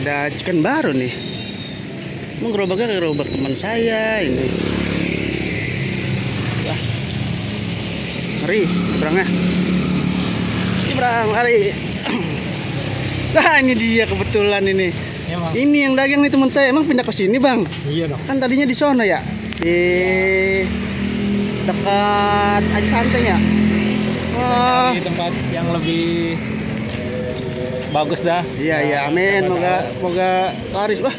ada chicken baru nih. Emang gerobaknya gerobak teman saya ini. Wah, ngeri berangnya. Ibrang lari. Nah ini dia kebetulan ini. Ya, Bang. Ini yang dagang nih teman saya. Emang pindah ke sini bang? Iya dong. Kan tadinya di sono ya, di dekat Aji Santeng ya. Wah. Di tempat yang lebih bagus dah. Iya iya, amin. Moga laris. Wah,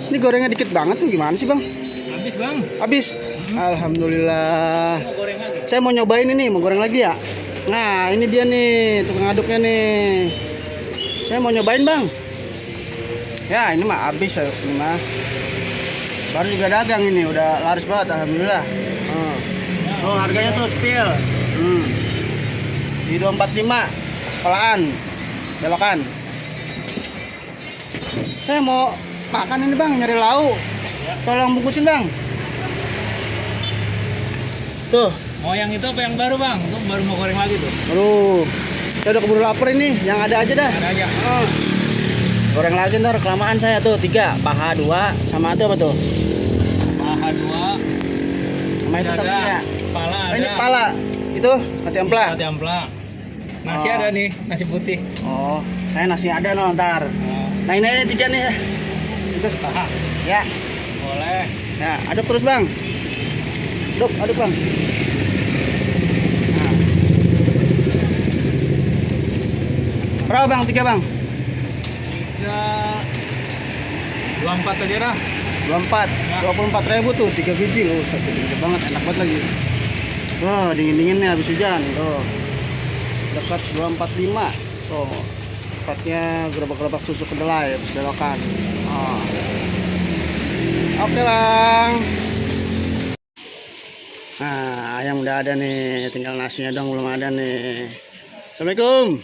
ini gorengnya dikit banget tuh, gimana sih bang? Habis bang. Habis. Alhamdulillah. Mau goreng lagi. Saya mau nyobain ini, mau goreng lagi ya. Nah ini dia nih tukang aduknya nih. Saya mau nyobain bang. Ya ini mah habis ya, ini mah. Baru juga dagang ini, udah laris banget, alhamdulillah. Oh harganya tuh spill. Di 245 sekolahan belokan. Saya mau makan ini bang, nyari lauk. Tolong bungkusin bang. Tuh. Mau yang itu apa yang baru bang? Itu baru mau goreng lagi tuh. Aduh, saya udah keburu lapar ini. Yang ada aja dah. Ada aja. Goreng lagi ntar kelamaan saya tuh 3 paha 2 sama itu apa tuh? Paha 2. Sama itu satunya. Kepala ada. Ini kepala. Itu mati ampla. Mati ampla. Nasi ada nih, nasi putih. Oh, saya nasi ada no ntar. Nah ini 3 nih. Itu Paha. ya. Boleh. Ya, aduk terus bang. Aduk bang. Nah. Berapa bang? 3 bang? 24 aja dah. 24, Ya. 24.000 tuh 3 biji loh, satu gede banget, enak banget lagi. Wah dingin nih habis hujan tuh. Dekat 245 tuh. Tempatnya gerobak-gerobak susu kedelai belokan. Oh. Oke bang. Nah ayam udah ada nih, tinggal nasinya dong belum ada nih. Assalamualaikum.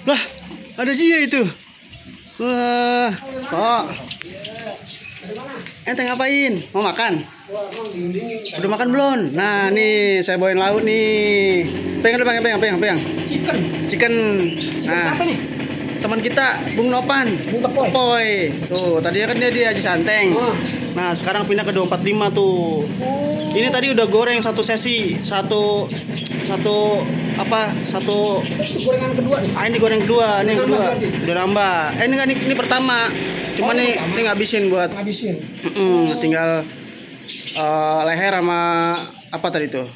Lah ada Jia itu. Wah, kok ente ngapain? Mau makan? Udah makan belum? Nah nih saya bawain lauk nih. Pengen apa yang? Chicken. Nah, Siapa nih? teman kita Bung Nopan. Bung Tepoy. Tuh, tadinya kan dia di Haji Santeng. Nah, sekarang pindah ke 245 tuh. Ini tadi udah goreng satu sesi, satu Gorengan kedua nih. ini goreng kedua, ini yang kedua. Udah nambah. Ini pertama. Cuma nih ngabisin buat Habisin. tinggal leher sama apa tadi tuh?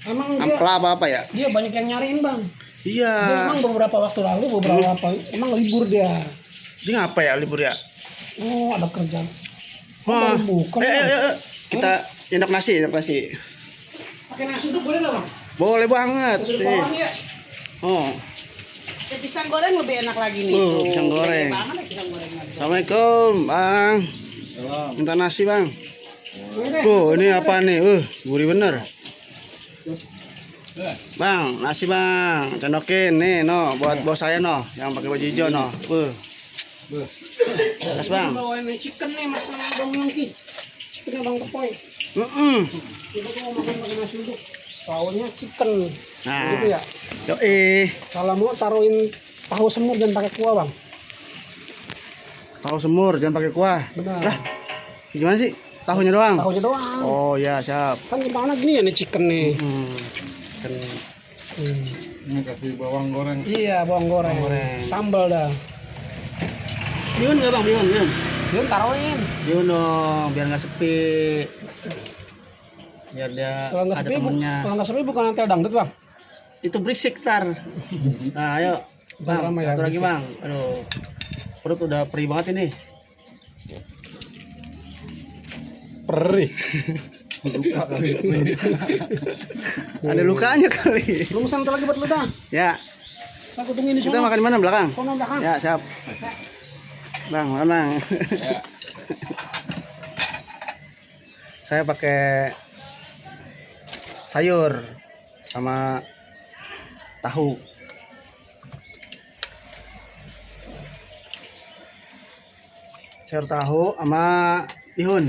Emang dia, Ampela apa ya? dia banyak yang nyariin bang. Dia Iya. emang beberapa waktu lalu emang libur dia. Dia ngapa ya libur ya? Oh ada kerjaan. Wah. Bukan. Kita indok nasi. Pakai nasi itu boleh nggak bang? Boleh banget. Nasi Nih. bawang ya. Oh, Pisang goreng lebih enak lagi nih. pisang goreng. Gede banget ya pisang goreng. Assalamualaikum, Bang. Minta nasi, Bang. Tuh, ini apa nih? Gurih bener. Bang, nasi, Bang. Cendokin nih, no, buat bos saya no, yang pakai baju hijau no. Terus, Bang. Bawain chicken nih makan Bang Yongki. Chickennya Bang Tepoy. Kita tuh mau makan pakai nasi uduk. Tahunya chicken. Nah, Gitu ya. yoi. Kalau mau taruhin tahu semur dan pakai kuah bang. Tahu semur, jangan pakai kuah. Benar. Lah, gimana sih? Tahunya doang. Tahunya doang. Oh ya, siap. Kan gimana gini ya nih chicken nih. Ini kasih bawang goreng. Iya bawang goreng. Sambal dah. Bihun nggak Bang? Bihun. Yun taruhin. Bihun dong, biar nggak sepi. Biar dia Kalau nggak ada sepi, temennya. kalau nggak sepi bukan nanti dangdut bang. Itu berisik tar. Nah, ayo. Bang, Lama ya, satu lagi berisik. Bang. Aduh. Perut udah perih banget ini. Perih. Luka kali. Ada lukanya kali. Lu pesan lagi buat lu dah. Ya, Aku tungguin di kita sana. makan di mana belakang? Kono belakang. Ya, siap. Bang, makan Bang. Saya pakai sayur sama tahu. Sayur tahu sama bihun.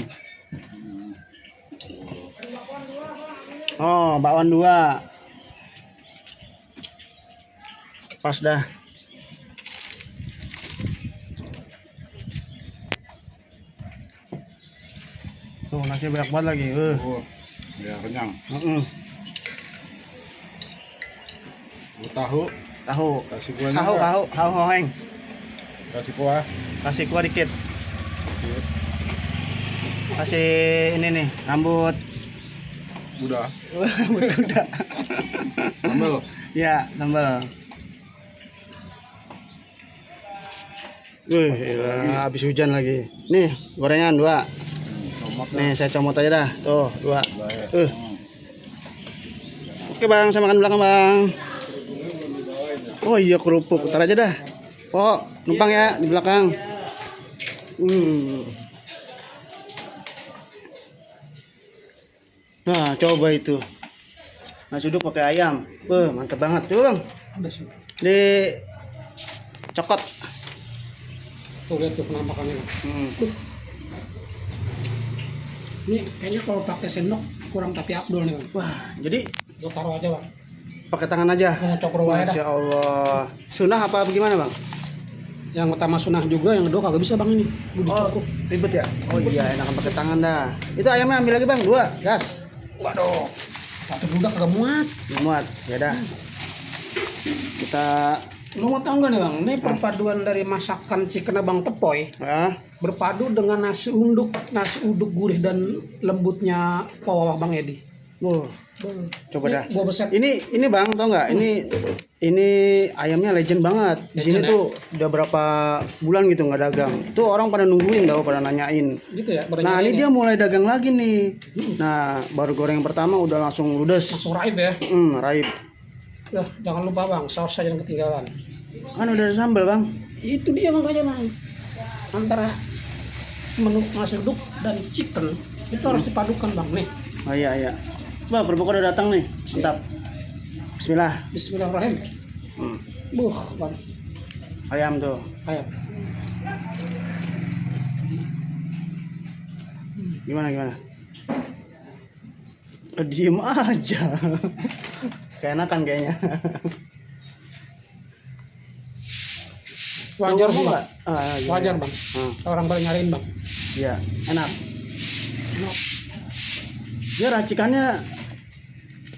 Oh, bakwan 2. Pas dah. Tuh nasi banyak banget lagi. Oh, biar kenyang. Tahu, Tahu. kasih kuahnya. Tahu hoeng. Kasih kuah. Kasih kuah dikit. Kasih ini nih, rambut. Udah. Rambut kuda. Sambal. Ya, sambal. Habis hujan lagi. Nih, gorengan 2. Tomat. Nih, saya comot aja dah. Tuh, 2. Oke, Bang, saya makan belakang, Bang. Oh iya, kerupuk. Ntar aja dah. Oh, numpang ya di belakang. Nah, coba itu. Nasi uduk pakai ayam. Mantap banget. Coba, Bang. Udah sih. Di cokot. Tuh lihat tuh penampakannya. Tuh. Ini kayaknya kalau pakai sendok kurang tapi Abdul nih bang. Wah, jadi Gua taruh aja bang. pakai tangan aja. Mau ngocok ruangnya dah. Masya Allah. Sunnah apa bagaimana, Bang? Yang utama sunnah juga, yang kedua kagak bisa bang ini. Gua Oh, ribet ya? Oh iya, enakan pakai tangan dah. Itu ayamnya ambil lagi, Bang. 2, gas. Waduh. Satu budak kagak muat. Muat. Ya dah. Kita Lu mau tahu nggak nih bang? Ini perpaduan dari masakan chicken abang tepoy berpadu dengan nasi uduk gurih dan lembutnya pawawah bang Edi. coba dah. Gua besar. Ini Bang, tau nggak? Ini ayamnya legend banget. Di sini Legend, tuh udah berapa bulan gitu nggak dagang. Tuh orang pada nungguin tau, pada nanyain. Gitu ya. Nah, ini dia mulai dagang lagi nih. Nah, baru goreng pertama udah langsung ludes. langsung raib ya. Raib. Jangan lupa bang, sausnya jangan ketinggalan. Kan udah ada sambal, Bang. Itu dia makanya bang. Antara menu nasi uduk dan chicken itu harus dipadukan bang nih. Oh iya. Wah, kerupuk udah datang nih. Mantap. Bismillah. Bismillahirrahmanirrahim. Bang. Ayam tuh. Ayo. Gimana? Diem aja. Keenakan kayaknya. Wajar Mau bang. nggak? Iya. Wajar bang. Orang pada nyariin bang. Iya, enak. Dia racikannya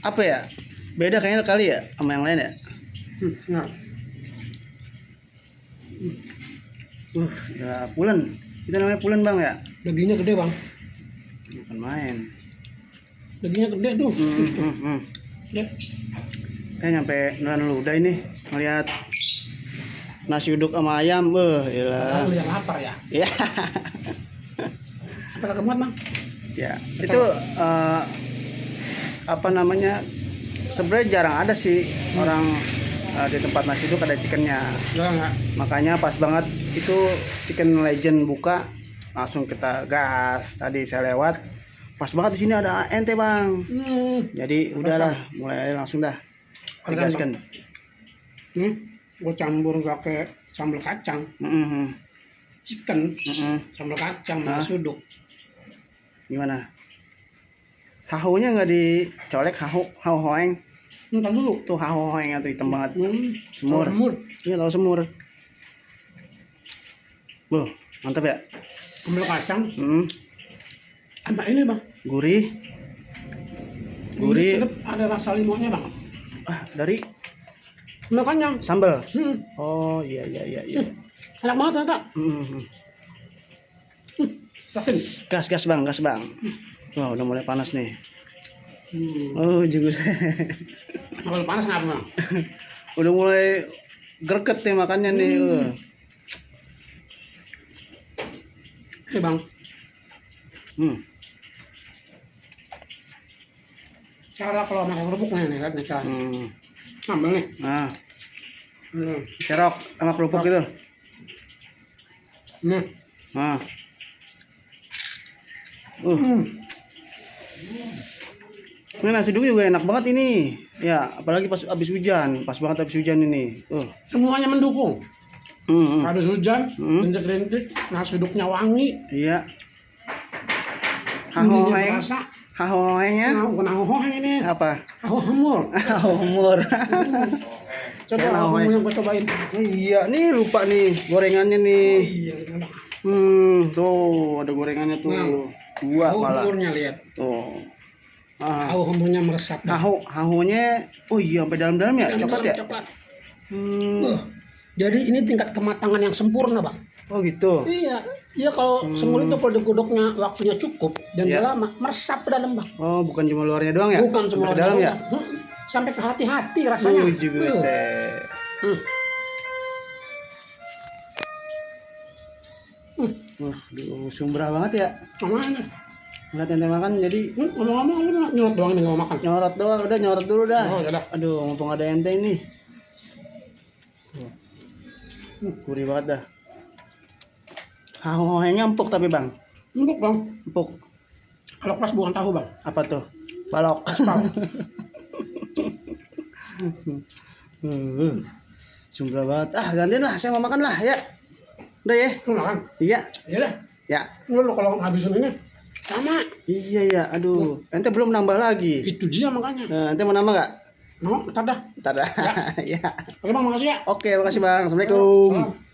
apa ya? Beda kayaknya kali ya sama yang lain ya. Nah. Ya pulen. Itu namanya pulen, Bang ya. Dagingnya gede bang. Bukan main. Dagingnya gede tuh. Ya. Kayak nyampe nelan ludah ini ngeliat nasi uduk sama ayam. Iyalah. Lu yang lapar ya. Iya. Apa kagak muat bang? Ya, itu apa namanya? Sebenarnya jarang ada sih orang di tempat nasi uduk ada chickennya. Enggak. Makanya pas banget itu Chicken Legend buka, langsung kita gas. Tadi saya lewat, pas banget di sini ada ente, Bang. Jadi udahlah, mulai langsung dah digaskan. Nih, gue campur pakai sambal kacang, chicken, sambal kacang, nasi uduk. Gimana? Hahunya nggak dicolek, hahu hoeng. Ntar dulu. Tuh hahu hoeng tuh hitam banget. Semur. Iya, tahu semur. Mantap ya. Sambal kacang. Sama ini bang. Gurih. Ini ada rasa limonnya bang. Dari Makanya. sambal. Oh iya. Enak banget ternyata. Yakin. Gas bang. Wah, udah mulai panas nih. Oh juga. Kalau panas ngapa bang? Udah mulai greget nih makannya nih. Nih bang. Cara kalau makan kerupuk nih lihat nih cara. Sambal nih. Nah, serok sama kerupuk gitu. Nih. Nah. Ini nasi uduk juga enak banget ini. Ya, apalagi pas habis hujan. Pas banget habis hujan ini. Semuanya mendukung. Habis hujan, rintik-rintik, nasi uduknya wangi. Iya. Hahoeng. Hahoengnya? Bukan hahoeng ini. Apa? Hahohemur. Hahohemur. Coba hahohemur yang gue cobain. Oh iya, nih lupa nih gorengannya nih. Iya. Tuh ada gorengannya tuh. Dua Hahu malah. hembunnya lihat. Tuh. Ah, Hahu hembunnya meresap dah. hahunya, oh iya sampai dalam-dalam ya, Dan coklat dalam ya. Coklat. Hmm. Jadi ini tingkat kematangan yang sempurna, Bang. Oh gitu. Iya. Iya, kalau semur itu kalau digodoknya waktunya cukup dan Iya. dia lama meresap ke dalam, Bang. Oh bukan cuma luarnya doang ya? Bukan cuma Sampai ke dalam ya? Sampai ke hati-hati rasanya. Uji buset. Hmm. Waduh, sumbrah banget ya. Namanya. Ngeliat ente makan jadi Ngomong-ngomong lu nyurut doang nih nggak mau makan. nyorot doang, udah nyorot dulu dah. Oh, ya dah. Aduh, mumpung ada ente ini. Gurih banget dah. Hahunya empuk tapi bang, Empuk, Bang. empuk. Kalau kelas bukan tahu, Bang. Apa tuh? Balok. Aspal. Sumbrah banget. Ah gantian lah, saya mau makan lah ya. Udah ya? Lu makan. Iya, Ya dah. ya. Lu kalau ngabisin ini sama. Iya ya, aduh. Ente belum nambah lagi. Itu dia makanya. Nah, ente mau nambah nggak? Ntar dah. Ntar dah. Ya. Oke, Bang, makasih ya. Oke, makasih bang. Assalamualaikum. Salam.